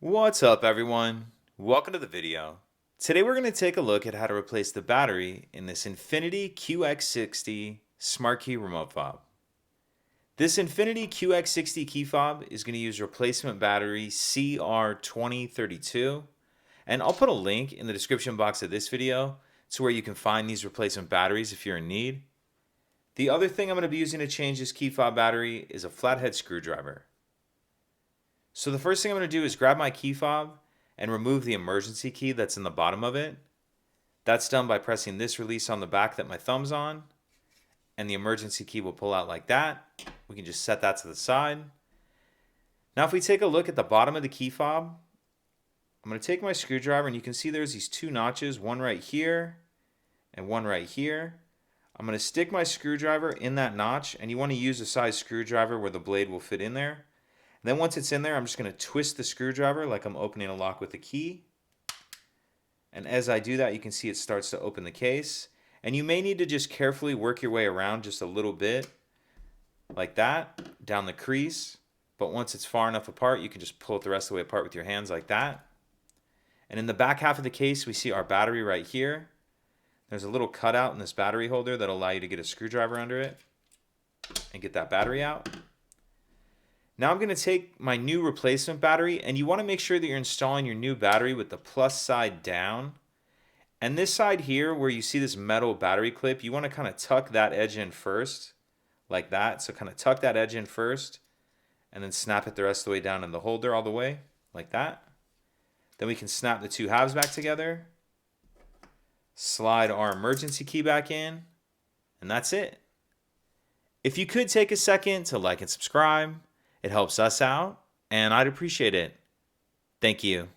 What's up, everyone? Welcome to the video. Today we're going to take a look at how to replace the battery in this Infiniti QX60 smart key remote fob. This Infiniti QX60 key fob is going to use replacement battery CR2032, and I'll put a link in the description box of this video to where you can find these replacement batteries if you're in need. The other thing I'm going to be using to change this key fob battery is a flathead screwdriver. So the first thing I'm going to do is grab my key fob and remove the emergency key that's in the bottom of it. That's done by pressing this release on the back that my thumb's on, and the emergency key will pull out like that. We can just set that to the side. Now if we take a look at the bottom of the key fob, I'm going to take my screwdriver, and you can see there's these two notches, one right here and one right here. I'm going to stick my screwdriver in that notch, and you want to use a size screwdriver where the blade will fit in there. Then once it's in there, I'm just going to twist the screwdriver like I'm opening a lock with a key. And as I do that, you can see it starts to open the case. And you may need to just carefully work your way around just a little bit, like that, down the crease. But once it's far enough apart, you can just pull it the rest of the way apart with your hands like that. And in the back half of the case, we see our battery right here. There's a little cutout in this battery holder that'll allow you to get a screwdriver under it and get that battery out. Now I'm going to take my new replacement battery, and you want to make sure that you're installing your new battery with the plus side down. And this side here where you see this metal battery clip, you want to kind of tuck that edge in first, like that. So kind of tuck that edge in first, and then snap it the rest of the way down in the holder all the way, like that. Then we can snap the two halves back together, slide our emergency key back in, and that's it. If you could take a second to like and subscribe, it helps us out, and I'd appreciate it. Thank you.